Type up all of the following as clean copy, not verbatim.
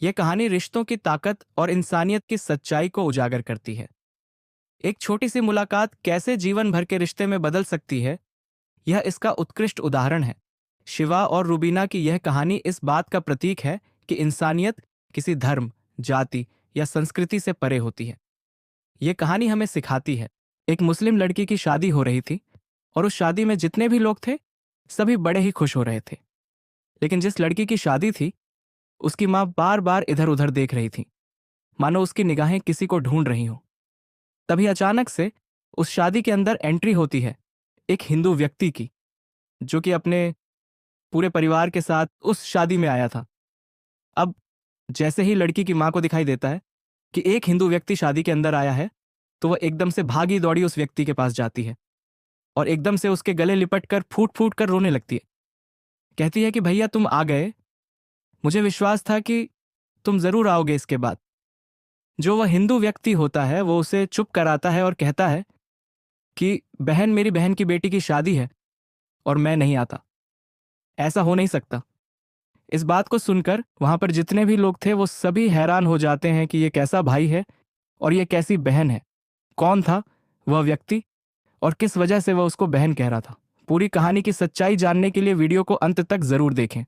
यह कहानी रिश्तों की ताकत और इंसानियत की सच्चाई को उजागर करती है। एक छोटी सी मुलाकात कैसे जीवन भर के रिश्ते में बदल सकती है, यह इसका उत्कृष्ट उदाहरण है। शिवा और रूबीना की यह कहानी इस बात का प्रतीक है कि इंसानियत किसी धर्म, जाति या संस्कृति से परे होती है। यह कहानी हमें सिखाती है, एक मुस्लिम लड़की की शादी हो रही थी और उस शादी में जितने भी लोग थे सभी बड़े ही खुश हो रहे थे। लेकिन जिस लड़की की शादी थी उसकी माँ बार बार इधर उधर देख रही थी, मानो उसकी निगाहें किसी को ढूंढ रही हों। तभी अचानक से उस शादी के अंदर एंट्री होती है एक हिंदू व्यक्ति की, जो कि अपने पूरे परिवार के साथ उस शादी में आया था। अब जैसे ही लड़की की माँ को दिखाई देता है कि एक हिंदू व्यक्ति शादी के अंदर आया है, तो वह एकदम से भागी दौड़ी उस व्यक्ति के पास जाती है और एकदम से उसके गले लिपट कर फूट फूट कर रोने लगती है। कहती है कि भैया तुम आ गए, मुझे विश्वास था कि तुम जरूर आओगे। इसके बाद जो वह हिंदू व्यक्ति होता है वो उसे चुप कराता है और कहता है कि बहन, मेरी बहन की बेटी की शादी है और मैं नहीं आता, ऐसा हो नहीं सकता। इस बात को सुनकर वहां पर जितने भी लोग थे वो सभी हैरान हो जाते हैं कि ये कैसा भाई है और ये कैसी बहन है। कौन था वह व्यक्ति और किस वजह से वह उसको बहन कह रहा था। पूरी कहानी की सच्चाई जानने के लिए वीडियो को अंत तक जरूर देखें।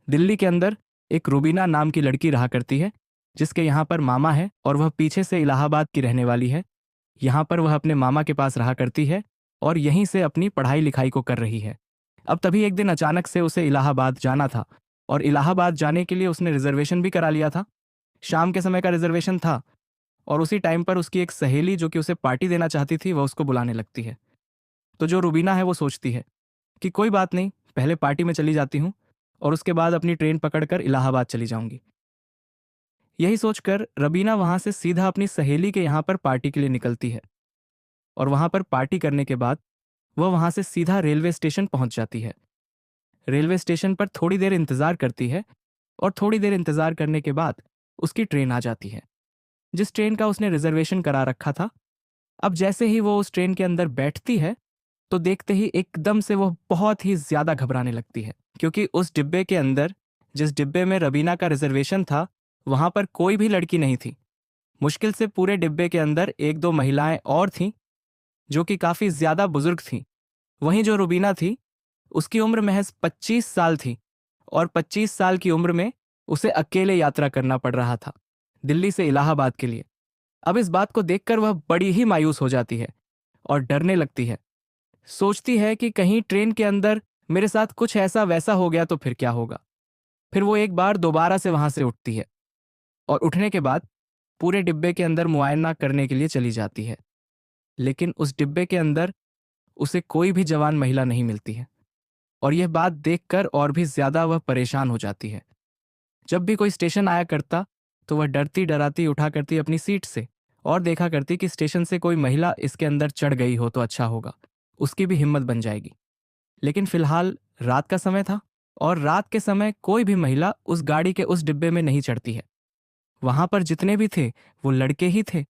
दिल्ली के अंदर एक रूबीना नाम की लड़की रहा करती है, जिसके यहाँ पर मामा है और वह पीछे से इलाहाबाद की रहने वाली है। यहाँ पर वह अपने मामा के पास रहा करती है और यहीं से अपनी पढ़ाई लिखाई को कर रही है। अब तभी एक दिन अचानक से उसे इलाहाबाद जाना था और इलाहाबाद जाने के लिए उसने रिजर्वेशन भी करा लिया था। शाम के समय का रिजर्वेशन था और उसी टाइम पर उसकी एक सहेली जो कि उसे पार्टी देना चाहती थी वह उसको बुलाने लगती है। तो जो रूबीना है वो सोचती है कि कोई बात नहीं, पहले पार्टी में चली जाती हूँ और उसके बाद अपनी ट्रेन पकड़कर इलाहाबाद चली जाऊंगी। यही सोचकर रबीना वहां से सीधा अपनी सहेली के यहाँ पर पार्टी के लिए निकलती है और वहां पर पार्टी करने के बाद वह वहां से सीधा रेलवे स्टेशन पहुंच जाती है। रेलवे स्टेशन पर थोड़ी देर इंतजार करती है और थोड़ी देर इंतजार करने के बाद उसकी ट्रेन आ जाती है, जिस ट्रेन का उसने रिजर्वेशन करा रखा था। अब जैसे ही वो उस ट्रेन के अंदर बैठती है तो देखते ही एकदम से वो बहुत ही ज्यादा घबराने लगती है, क्योंकि उस डिब्बे के अंदर, जिस डिब्बे में रबीना का रिजर्वेशन था, वहां पर कोई भी लड़की नहीं थी। मुश्किल से पूरे डिब्बे के अंदर एक दो महिलाएं और थीं जो कि काफी ज्यादा बुजुर्ग थीं। वहीं जो रुबीना थी उसकी उम्र महज 25 साल थी और 25 साल की उम्र में उसे अकेले यात्रा करना पड़ रहा था दिल्ली से इलाहाबाद के लिए। अब इस बात को देखकर वह बड़ी ही मायूस हो जाती है और डरने लगती है। सोचती है कि कहीं ट्रेन के अंदर मेरे साथ कुछ ऐसा वैसा हो गया तो फिर क्या होगा। फिर वो एक बार दोबारा से वहां से उठती है और उठने के बाद पूरे डिब्बे के अंदर मुआयना करने के लिए चली जाती है। लेकिन उस डिब्बे के अंदर उसे कोई भी जवान महिला नहीं मिलती है और यह बात देखकर और भी ज्यादा वह परेशान हो जाती है। जब भी कोई स्टेशन आया करता तो वह डरती डराती उठा करती अपनी सीट से और देखा करती कि स्टेशन से कोई महिला इसके अंदर चढ़ गई हो तो अच्छा होगा, उसकी भी हिम्मत बन जाएगी। लेकिन फिलहाल रात का समय था और रात के समय कोई भी महिला उस गाड़ी के उस डिब्बे में नहीं चढ़ती है। वहां पर जितने भी थे वो लड़के ही थे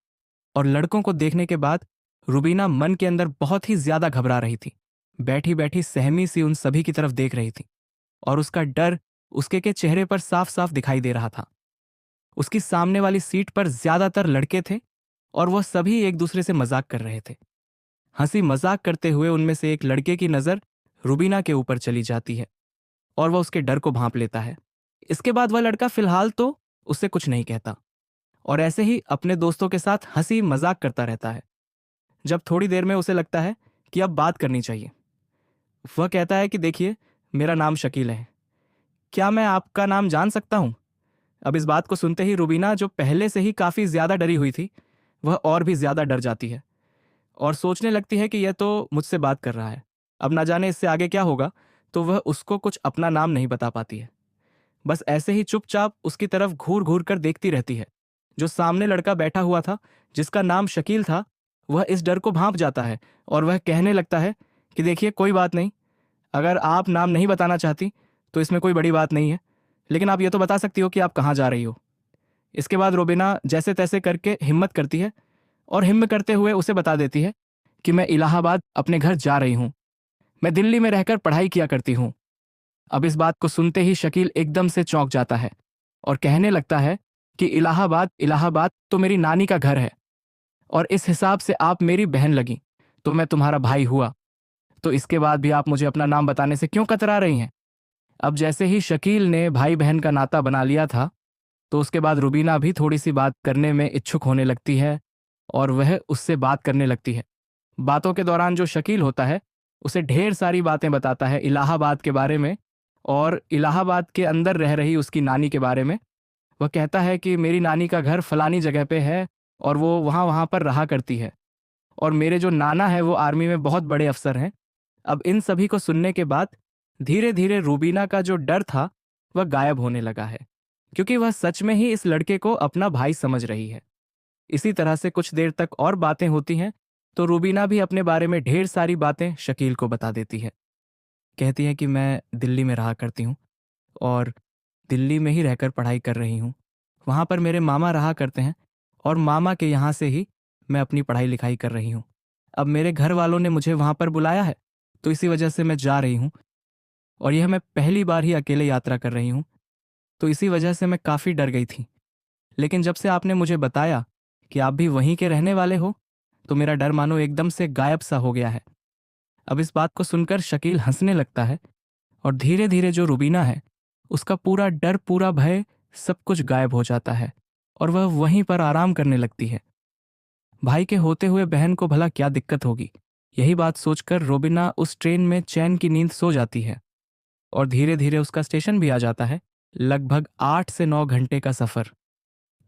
और लड़कों को देखने के बाद रुबीना मन के अंदर बहुत ही ज्यादा घबरा रही थी। बैठी बैठी सहमी सी उन सभी की तरफ देख रही थी और उसका डर उसके के चेहरे पर साफ साफ दिखाई दे रहा था। उसकी सामने वाली सीट पर ज्यादातर लड़के थे और वह सभी एक दूसरे से मजाक कर रहे थे। हंसी मजाक करते हुए उनमें से एक लड़के की नजर रुबीना के ऊपर चली जाती है और वह उसके डर को भांप लेता है। इसके बाद वह लड़का फिलहाल तो उससे कुछ नहीं कहता और ऐसे ही अपने दोस्तों के साथ हंसी मजाक करता रहता है। जब थोड़ी देर में उसे लगता है कि अब बात करनी चाहिए, वह कहता है कि देखिए, मेरा नाम शकील है, क्या मैं आपका नाम जान सकता हूं? अब इस बात को सुनते ही रुबीना, जो पहले से ही काफी ज्यादा डरी हुई थी, वह और भी ज्यादा डर जाती है और सोचने लगती है कि यह तो मुझसे बात कर रहा है, अब ना जाने इससे आगे क्या होगा। तो वह उसको कुछ अपना नाम नहीं बता पाती है, बस ऐसे ही चुपचाप उसकी तरफ घूर घूर कर देखती रहती है। जो सामने लड़का बैठा हुआ था जिसका नाम शकील था, वह इस डर को भांप जाता है और वह कहने लगता है कि देखिए, कोई बात नहीं, अगर आप नाम नहीं बताना चाहती तो इसमें कोई बड़ी बात नहीं है, लेकिन आप ये तो बता सकती हो कि आप कहाँ जा रही हो। इसके बाद रोबिना जैसे तैसे करके हिम्मत करती है और हिम्मत करते हुए उसे बता देती है कि मैं इलाहाबाद अपने घर जा रही हूँ, मैं दिल्ली में रहकर पढ़ाई किया करती हूँ। अब इस बात को सुनते ही शकील एकदम से चौंक जाता है और कहने लगता है कि इलाहाबाद इलाहाबाद तो मेरी नानी का घर है, और इस हिसाब से आप मेरी बहन लगी तो मैं तुम्हारा भाई हुआ। तो इसके बाद भी आप मुझे अपना नाम बताने से क्यों कतरा रही हैं? अब जैसे ही शकील ने भाई बहन का नाता बना लिया था, तो उसके बाद रुबीना भी थोड़ी सी बात करने में इच्छुक होने लगती है और वह उससे बात करने लगती है। बातों के दौरान जो शकील होता है उसे ढेर सारी बातें बताता है इलाहाबाद के बारे में और इलाहाबाद के अंदर रह रही उसकी नानी के बारे में। वह कहता है कि मेरी नानी का घर फलानी जगह पे है और वो वहाँ वहाँ पर रहा करती है, और मेरे जो नाना है वो आर्मी में बहुत बड़े अफसर हैं। अब इन सभी को सुनने के बाद धीरे धीरे रूबीना का जो डर था वह गायब होने लगा है, क्योंकि वह सच में ही इस लड़के को अपना भाई समझ रही है। इसी तरह से कुछ देर तक और बातें होती हैं, तो रूबीना भी अपने बारे में ढेर सारी बातें शकील को बता देती है। कहती है कि मैं दिल्ली में रहा करती हूँ और दिल्ली में ही रहकर पढ़ाई कर रही हूँ। वहाँ पर मेरे मामा रहा करते हैं और मामा के यहाँ से ही मैं अपनी पढ़ाई लिखाई कर रही हूँ। अब मेरे घर वालों ने मुझे वहाँ पर बुलाया है, तो इसी वजह से मैं जा रही हूँ, और यह मैं पहली बार ही अकेले यात्रा कर रही हूँ, तो इसी वजह से मैं काफ़ी डर गई थी। लेकिन जब से आपने मुझे बताया कि आप भी वहीं के रहने वाले हो, तो मेरा डर मानो एकदम से गायब सा हो गया है। अब इस बात को सुनकर शकील हंसने लगता है और धीरे धीरे जो रुबीना है उसका पूरा डर, पूरा भय, सब कुछ गायब हो जाता है और वह वहीं पर आराम करने लगती है। भाई के होते हुए बहन को भला क्या दिक्कत होगी, यही बात सोचकर रोबिना उस ट्रेन में चैन की नींद सो जाती है और धीरे धीरे उसका स्टेशन भी आ जाता है। लगभग 8 से 9 घंटे का सफर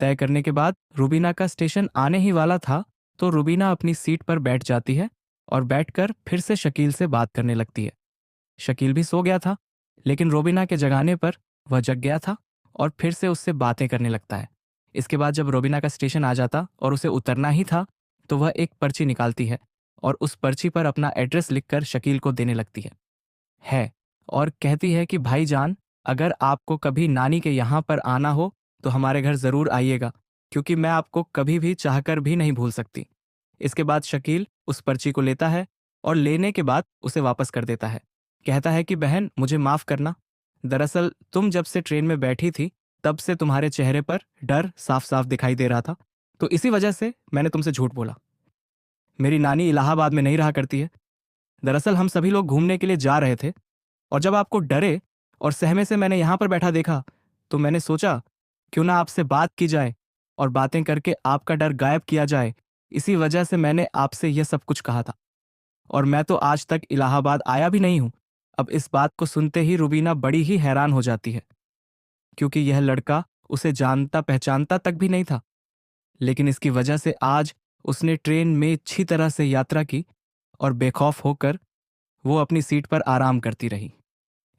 तय करने के बाद रुबीना का स्टेशन आने ही वाला था, तो रुबीना अपनी सीट पर बैठ जाती है और बैठकर फिर से शकील से बात करने लगती है। शकील भी सो गया था, लेकिन रोबिना के जगाने पर वह जग गया था और फिर से उससे बातें करने लगता है। इसके बाद जब रोबिना का स्टेशन आ जाता और उसे उतरना ही था, तो वह एक पर्ची निकालती है और उस पर्ची पर अपना एड्रेस लिखकर शकील को देने लगती है और कहती है कि भाईजान, अगर आपको कभी नानी के यहाँ पर आना हो तो हमारे घर ज़रूर आइएगा, क्योंकि मैं आपको कभी भी चाहकर भी नहीं भूल सकती। इसके बाद शकील उस पर्ची को लेता है और लेने के बाद उसे वापस कर देता है। कहता है कि बहन, मुझे माफ़ करना, दरअसल तुम जब से ट्रेन में बैठी थी तब से तुम्हारे चेहरे पर डर साफ साफ दिखाई दे रहा था, तो इसी वजह से मैंने तुमसे झूठ बोला। मेरी नानी इलाहाबाद में नहीं रहा करती है। दरअसल हम सभी लोग घूमने के लिए जा रहे थे, और जब आपको डरे और सहमे से मैंने यहाँ पर बैठा देखा, तो मैंने सोचा क्यों ना आपसे बात की जाए और बातें करके आपका डर गायब किया जाए। इसी वजह से मैंने आपसे यह सब कुछ कहा था, और मैं तो आज तक इलाहाबाद आया भी नहीं हूं। अब इस बात को सुनते ही रुबीना बड़ी ही हैरान हो जाती है, क्योंकि यह लड़का उसे जानता पहचानता तक भी नहीं था, लेकिन इसकी वजह से आज उसने ट्रेन में अच्छी तरह से यात्रा की और बेखौफ होकर वो अपनी सीट पर आराम करती रही।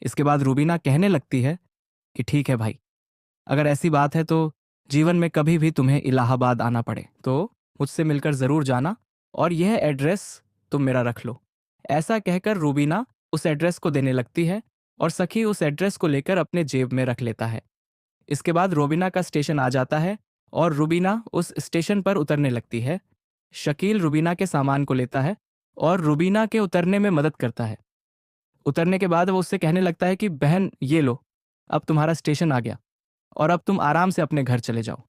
इसके बाद रुबीना कहने लगती है कि ठीक है भाई, अगर ऐसी बात है तो जीवन में कभी भी तुम्हें इलाहाबाद आना पड़े तो मुझसे मिलकर ज़रूर जाना, और यह एड्रेस तुम मेरा रख लो। ऐसा कहकर रूबीना उस एड्रेस को देने लगती है और सखी उस एड्रेस को लेकर अपने जेब में रख लेता है। इसके बाद रोबिना का स्टेशन आ जाता है और रुबीना उस स्टेशन पर उतरने लगती है। शकील रुबीना के सामान को लेता है और रुबीना के उतरने में मदद करता है। उतरने के बाद वो उससे कहने लगता है कि बहन, ये लो, अब तुम्हारा स्टेशन आ गया और अब तुम आराम से अपने घर चले जाओ।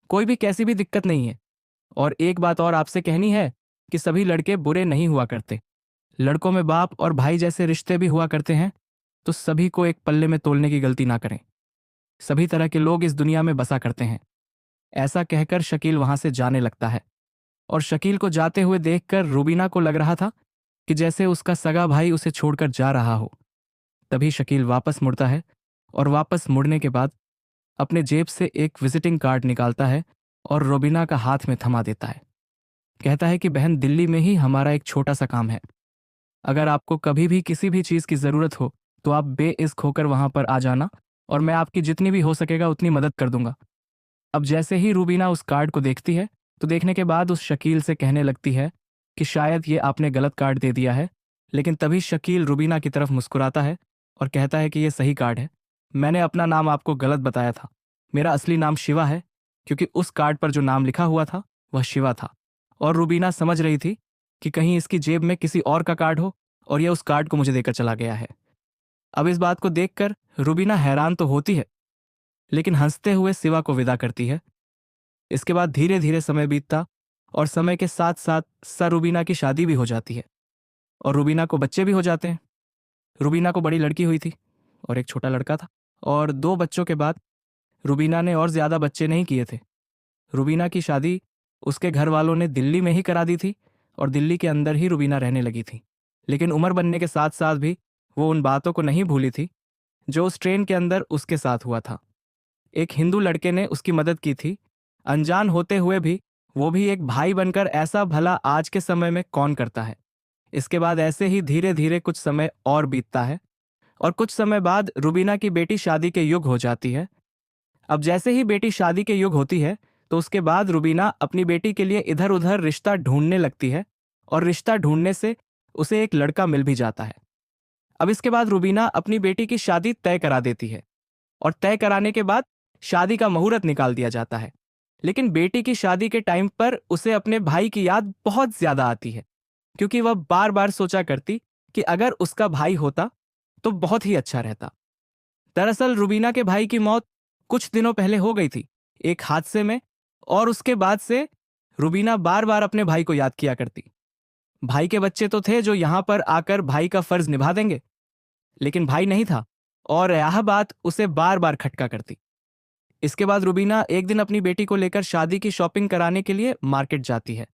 कोई भी कैसी भी दिक्कत नहीं है। और एक बात और आपसे कहनी है कि सभी लड़के बुरे नहीं हुआ करते। लड़कों में बाप और भाई जैसे रिश्ते भी हुआ करते हैं, तो सभी को एक पल्ले में तोलने की गलती ना करें। सभी तरह के लोग इस दुनिया में बसा करते हैं। ऐसा कहकर शकील वहां से जाने लगता है, और शकील को जाते हुए देखकर रुबीना को लग रहा था कि जैसे उसका सगा भाई उसे छोड़कर जा रहा हो। तभी शकील वापस मुड़ता है और वापस मुड़ने के बाद अपने जेब से एक विजिटिंग कार्ड निकालता है और रुबीना का हाथ में थमा देता है। कहता है कि बहन, दिल्ली में ही हमारा एक छोटा सा काम है। अगर आपको कभी भी किसी भी चीज़ की ज़रूरत हो तो आप बेइज्जत होकर वहां पर आ जाना, और मैं आपकी जितनी भी हो सकेगा उतनी मदद कर दूंगा। अब जैसे ही रूबीना उस कार्ड को देखती है, तो देखने के बाद उस शकील से कहने लगती है कि शायद ये आपने गलत कार्ड दे दिया है। लेकिन तभी शकील रूबीना की तरफ मुस्कुराता है और कहता है कि ये सही कार्ड है। मैंने अपना नाम आपको गलत बताया था। मेरा असली नाम शिवा है, क्योंकि उस कार्ड पर जो नाम लिखा हुआ था वह शिवा था। और रूबीना समझ रही थी कि कहीं इसकी जेब में किसी और का कार्ड हो और यह उस कार्ड को मुझे देकर चला गया है। अब इस बात को देखकर रूबीना हैरान तो होती है, लेकिन हंसते हुए शिवा को विदा करती है। इसके बाद धीरे धीरे समय बीतता और समय के साथ साथ सर रुबीना की शादी भी हो जाती है और रुबीना को बच्चे भी हो जाते हैं। रुबीना को बड़ी लड़की हुई थी और एक छोटा लड़का था, और 2 बच्चों के बाद रुबीना ने और ज्यादा बच्चे नहीं किए थे। रुबीना की शादी उसके घर वालों ने दिल्ली में ही करा दी थी और दिल्ली के अंदर ही रुबीना रहने लगी थी। लेकिन उम्र बनने के साथ साथ भी वो उन बातों को नहीं भूली थी जो उस ट्रेन के अंदर उसके साथ हुआ था। एक हिंदू लड़के ने उसकी मदद की थी। अनजान होते हुए भी वो भी एक भाई बनकर ऐसा भला आज के समय में कौन करता है। इसके बाद ऐसे ही धीरे धीरे कुछ समय और बीतता है और कुछ समय बाद रुबीना की बेटी शादी के युग हो जाती है। अब जैसे ही बेटी शादी के युग होती है तो उसके बाद रुबीना अपनी बेटी के लिए इधर उधर रिश्ता ढूंढने लगती है और रिश्ता ढूंढने से उसे एक लड़का मिल भी जाता है। अब इसके बाद रुबीना अपनी बेटी की शादी तय करा देती है और तय कराने के बाद शादी का मुहूर्त निकाल दिया जाता है। लेकिन बेटी की शादी के टाइम पर उसे अपने भाई की याद बहुत ज्यादा आती है, क्योंकि वह बार बार सोचा करती कि अगर उसका भाई होता तो बहुत ही अच्छा रहता। दरअसल रुबीना के भाई की मौत कुछ दिनों पहले हो गई थी एक हादसे में, और उसके बाद से रुबीना बार बार अपने भाई को याद किया करती। भाई के बच्चे तो थे जो यहां पर आकर भाई का फर्ज निभा देंगे, लेकिन भाई नहीं था और यह बात उसे बार बार खटका करती। इसके बाद रुबीना एक दिन अपनी बेटी को लेकर शादी की शॉपिंग कराने के लिए मार्केट जाती है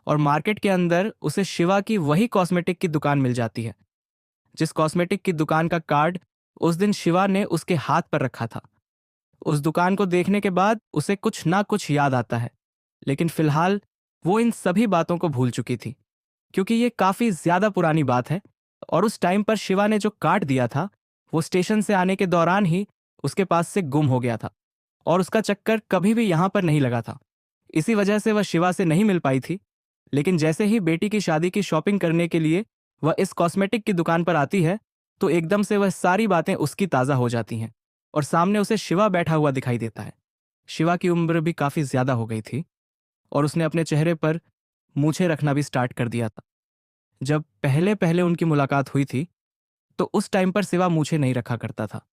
और मार्केट के अंदर उसे शिवा की वही कॉस्मेटिक की दुकान मिल जाती है जिस कॉस्मेटिक की दुकान का कार्ड उस दिन शिवा ने उसके हाथ पर रखा था। उस दुकान को देखने के बाद उसे कुछ ना कुछ याद आता है, लेकिन फिलहाल वो इन सभी बातों को भूल चुकी थी क्योंकि ये काफी ज्यादा पुरानी बात है और उस टाइम पर शिवा ने जो कार्ड दिया था वो स्टेशन से आने के दौरान ही उसके पास से गुम हो गया था और उसका चक्कर कभी भी यहां पर नहीं लगा था। इसी वजह से वह शिवा से नहीं मिल पाई थी। लेकिन जैसे ही बेटी की शादी की शॉपिंग करने के लिए वह इस कॉस्मेटिक की दुकान पर आती है तो एकदम से वह सारी बातें उसकी ताज़ा हो जाती हैं और सामने उसे शिवा बैठा हुआ दिखाई देता है। शिवा की उम्र भी काफ़ी ज़्यादा हो गई थी और उसने अपने चेहरे पर मूछें रखना भी स्टार्ट कर दिया था। जब पहले पहले उनकी मुलाकात हुई थी तो उस टाइम पर शिवा मूछें नहीं रखा करता था,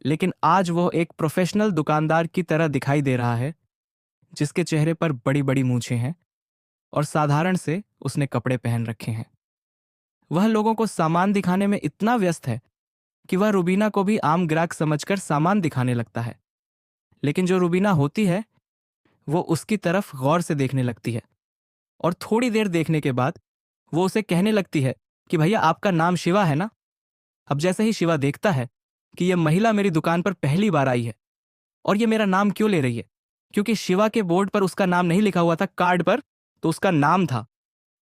लेकिन आज वो एक प्रोफेशनल दुकानदार की तरह दिखाई दे रहा है जिसके चेहरे पर बड़ी बड़ी मूछें हैं और साधारण से उसने कपड़े पहन रखे हैं। वह लोगों को सामान दिखाने में इतना व्यस्त है कि वह रुबीना को भी आम ग्राहक समझकर सामान दिखाने लगता है। लेकिन जो रुबीना होती है वो उसकी तरफ गौर से देखने लगती है और थोड़ी देर देखने के बाद वो उसे कहने लगती है कि भैया आपका नाम शिवा है ना। अब जैसे ही शिवा देखता है कि यह महिला मेरी दुकान पर पहली बार आई है और ये मेरा नाम क्यों ले रही है, क्योंकि शिवा के बोर्ड पर उसका नाम नहीं लिखा हुआ था, कार्ड पर तो उसका नाम था।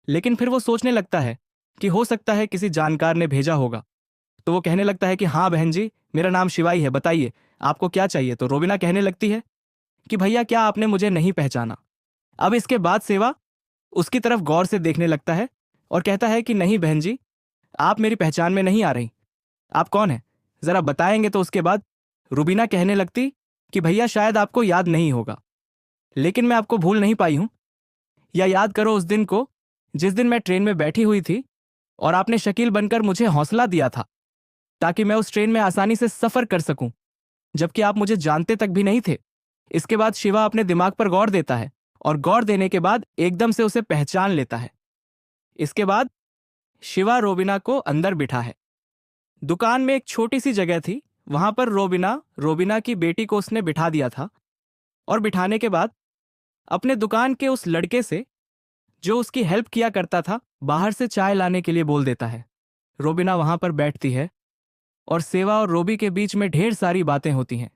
लेकिन फिर वो सोचने लगता है कि हो सकता है किसी जानकार ने भेजा होगा, तो वो कहने लगता है कि हाँ बहन जी, मेरा नाम शिवाई है, बताइए आपको क्या चाहिए। तो रोबिना कहने लगती है कि भैया क्या आपने मुझे नहीं पहचाना। अब इसके बाद सेवा उसकी तरफ गौर से देखने लगता है और कहता है कि नहीं बहन जी, आप मेरी पहचान में नहीं आ रही, आप कौन हैं जरा बताएंगे। तो उसके बाद रुबीना कहने लगती कि भैया शायद आपको याद नहीं होगा, लेकिन मैं आपको भूल नहीं पाई हूं। या याद करो उस दिन को जिस दिन मैं ट्रेन में बैठी हुई थी और आपने शकील बनकर मुझे हौसला दिया था ताकि मैं उस ट्रेन में आसानी से सफर कर सकूं, जबकि आप मुझे जानते तक भी नहीं थे। इसके बाद शिवा अपने दिमाग पर गौर देता है और गौर देने के बाद एकदम से उसे पहचान लेता है। इसके बाद शिवा रोबिना को अंदर बिठा है। दुकान में एक छोटी सी जगह थी, वहां पर रोबिना की बेटी को उसने बिठा दिया था और बिठाने के बाद अपने दुकान के उस लड़के से जो उसकी हेल्प किया करता था बाहर से चाय लाने के लिए बोल देता है। रोबिना वहां पर बैठती है और सेवा और रोबी के बीच में ढेर सारी बातें होती हैं।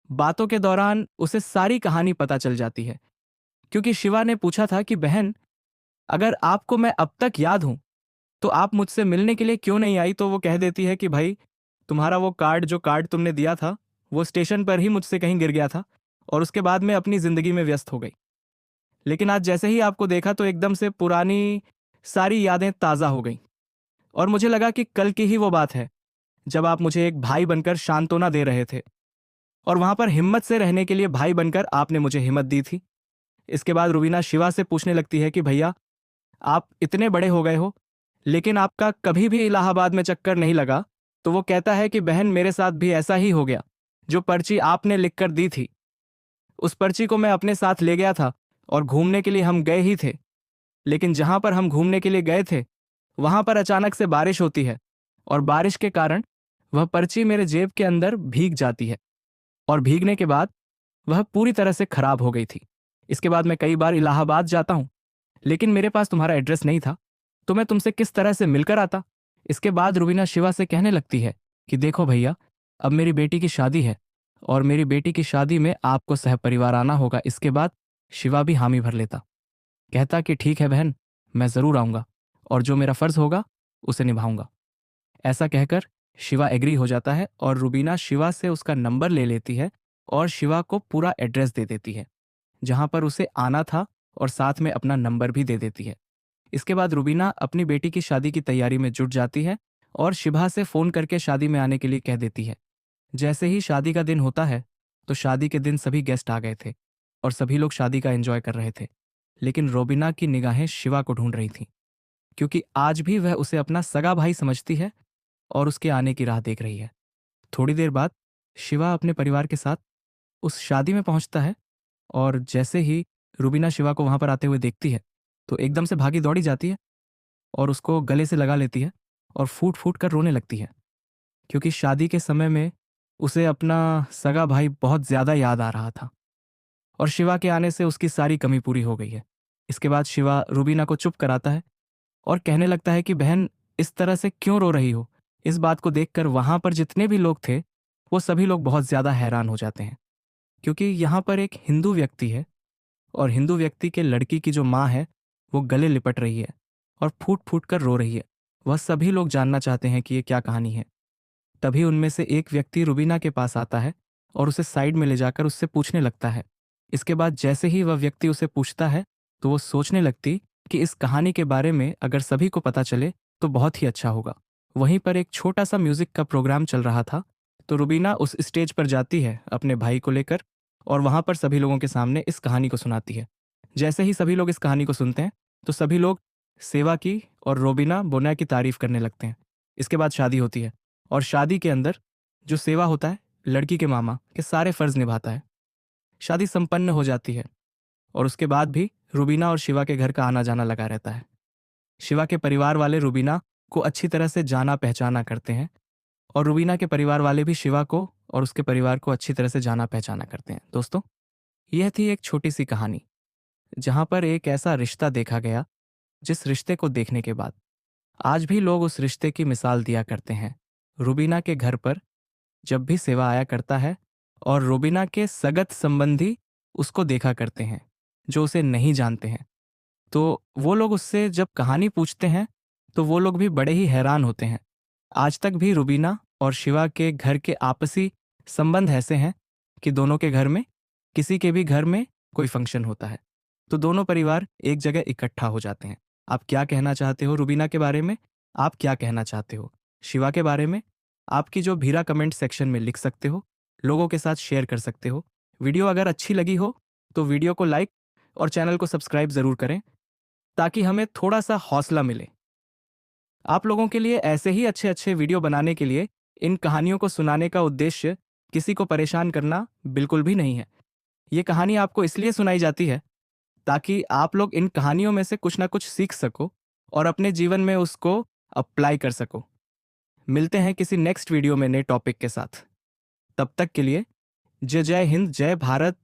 बातों के दौरान उसे सारी कहानी पता चल जाती है, क्योंकि शिवा ने पूछा था कि बहन, अगर आपको मैं अब तक याद हूं तो आप मुझसे मिलने के लिए क्यों नहीं आई। तो वो कह देती है कि भाई तुम्हारा वो कार्ड, जो कार्ड तुमने दिया था वो स्टेशन पर ही मुझसे कहीं गिर गया था और उसके बाद मैं अपनी जिंदगी में व्यस्त हो गई। लेकिन आज जैसे ही आपको देखा तो एकदम से पुरानी सारी यादें ताज़ा हो गईं और मुझे लगा कि कल की ही वो बात है जब आप मुझे एक भाई बनकर सांत्वना दे रहे थे और वहां पर हिम्मत से रहने के लिए भाई बनकर आपने मुझे हिम्मत दी थी। इसके बाद रुबीना शिवा से पूछने लगती है कि भैया आप इतने बड़े हो गए हो लेकिन आपका कभी भी इलाहाबाद में चक्कर नहीं लगा। तो वो कहता है कि बहन मेरे साथ भी ऐसा ही हो गया। जो पर्ची आपने लिखकर दी थी, उस पर्ची को मैं अपने साथ ले गया था और घूमने के लिए हम गए ही थे। लेकिन जहां पर हम घूमने के लिए गए थे, वहां पर अचानक से बारिश होती है और बारिश के कारण वह पर्ची मेरे जेब के अंदर भीग जाती है और भीगने के बाद वह पूरी तरह से खराब हो गई थी। इसके बाद मैं कई बार इलाहाबाद जाता हूँ, लेकिन मेरे पास तुम्हारा एड्रेस नहीं था, तो मैं तुमसे किस तरह से मिलकर आता। इसके बाद रुबीना शिवा से कहने लगती है कि देखो भैया, अब मेरी बेटी की शादी है और मेरी बेटी की शादी में आपको सहपरिवार आना होगा। इसके बाद शिवा भी हामी भर लेता, कहता कि ठीक है बहन, मैं ज़रूर आऊँगा और जो मेरा फ़र्ज़ होगा उसे निभाऊंगा। ऐसा कहकर शिवा एग्री हो जाता है और रुबीना शिवा से उसका नंबर ले लेती है और शिवा को पूरा एड्रेस दे देती है जहां पर उसे आना था और साथ में अपना नंबर भी दे देती है। इसके बाद रुबीना अपनी बेटी की शादी की तैयारी में जुट जाती है और शिभा से फ़ोन करके शादी में आने के लिए कह देती है। जैसे ही शादी का दिन होता है, तो शादी के दिन सभी गेस्ट आ गए थे और सभी लोग शादी का एंजॉय कर रहे थे। लेकिन रोबिना की निगाहें शिवा को ढूंढ रही थीं, क्योंकि आज भी वह उसे अपना सगा भाई समझती है और उसके आने की राह देख रही है। थोड़ी देर बाद शिवा अपने परिवार के साथ उस शादी में पहुंचता है और जैसे ही रुबीना शिवा को वहां पर आते हुए देखती है, तो एकदम से भागी दौड़ी जाती है और उसको गले से लगा लेती है और फूट फूट कर रोने लगती है, क्योंकि शादी के समय में उसे अपना सगा भाई बहुत ज़्यादा याद आ रहा था और शिवा के आने से उसकी सारी कमी पूरी हो गई है। इसके बाद शिवा रुबीना को चुप कराता है और कहने लगता है कि बहन, इस तरह से क्यों रो रही हो। इस बात को देखकर वहां पर जितने भी लोग थे, वो सभी लोग बहुत ज़्यादा हैरान हो जाते हैं, क्योंकि यहाँ पर एक हिंदू व्यक्ति है और हिंदू व्यक्ति के लड़की की जो माँ है, वो गले लिपट रही है और फूट फूट कर रो रही है। वह सभी लोग जानना चाहते हैं कि ये क्या कहानी है। तभी उनमें से एक व्यक्ति रुबीना के पास आता है और उसे साइड में ले जाकर उससे पूछने लगता है। इसके बाद जैसे ही वह व्यक्ति उसे पूछता है, तो वो सोचने लगती कि इस कहानी के बारे में अगर सभी को पता चले तो बहुत ही अच्छा होगा। वहीं पर एक छोटा सा म्यूजिक का प्रोग्राम चल रहा था, तो रुबीना उस स्टेज पर जाती है अपने भाई को लेकर और वहां पर सभी लोगों के सामने इस कहानी को सुनाती है। जैसे ही सभी लोग इस कहानी को सुनते हैं, तो सभी लोग सेवा की और रोबिना बोना की तारीफ करने लगते हैं। इसके बाद शादी होती है और शादी के अंदर जो सेवा होता है, लड़की के मामा के सारे फर्ज निभाता है। शादी संपन्न हो जाती है और उसके बाद भी रुबीना और शिवा के घर का आना जाना लगा रहता है। शिवा के परिवार वाले रुबीना को अच्छी तरह से जाना पहचाना करते हैं और रुबीना के परिवार वाले भी शिवा को और उसके परिवार को अच्छी तरह से जाना पहचाना करते हैं। दोस्तों, यह थी एक छोटी सी कहानी जहां पर एक ऐसा रिश्ता देखा गया जिस रिश्ते को देखने के बाद आज भी लोग उस रिश्ते की मिसाल दिया करते हैं। रुबीना के घर पर जब भी सेवा आया करता है और रुबीना के सगत संबंधी उसको देखा करते हैं जो उसे नहीं जानते हैं, तो वो लोग उससे जब कहानी पूछते हैं तो वो लोग भी बड़े ही हैरान होते हैं। आज तक भी रुबीना और शिवा के घर के आपसी संबंध ऐसे हैं कि दोनों के घर में, किसी के भी घर में कोई फंक्शन होता है तो दोनों परिवार एक जगह इकट्ठा हो जाते हैं। आप क्या कहना चाहते हो रुबीना के बारे में? आप क्या कहना चाहते हो शिवा के बारे में? आपकी जो भीरा कमेंट सेक्शन में लिख सकते हो, लोगों के साथ शेयर कर सकते हो। वीडियो अगर अच्छी लगी हो तो वीडियो को लाइक और चैनल को सब्सक्राइब ज़रूर करें, ताकि हमें थोड़ा सा हौसला मिले। आप लोगों के लिए ऐसे ही अच्छे अच्छे वीडियो बनाने के लिए इन कहानियों को सुनाने का उद्देश्य किसी को परेशान करना बिल्कुल भी नहीं है। ये कहानी आपको इसलिए सुनाई जाती है ताकि आप लोग इन कहानियों में से कुछ ना कुछ सीख सको और अपने जीवन में उसको अप्लाई कर सको। मिलते हैं किसी नेक्स्ट वीडियो में नए टॉपिक के साथ। तब तक के लिए जय जय हिंद, जय भारत,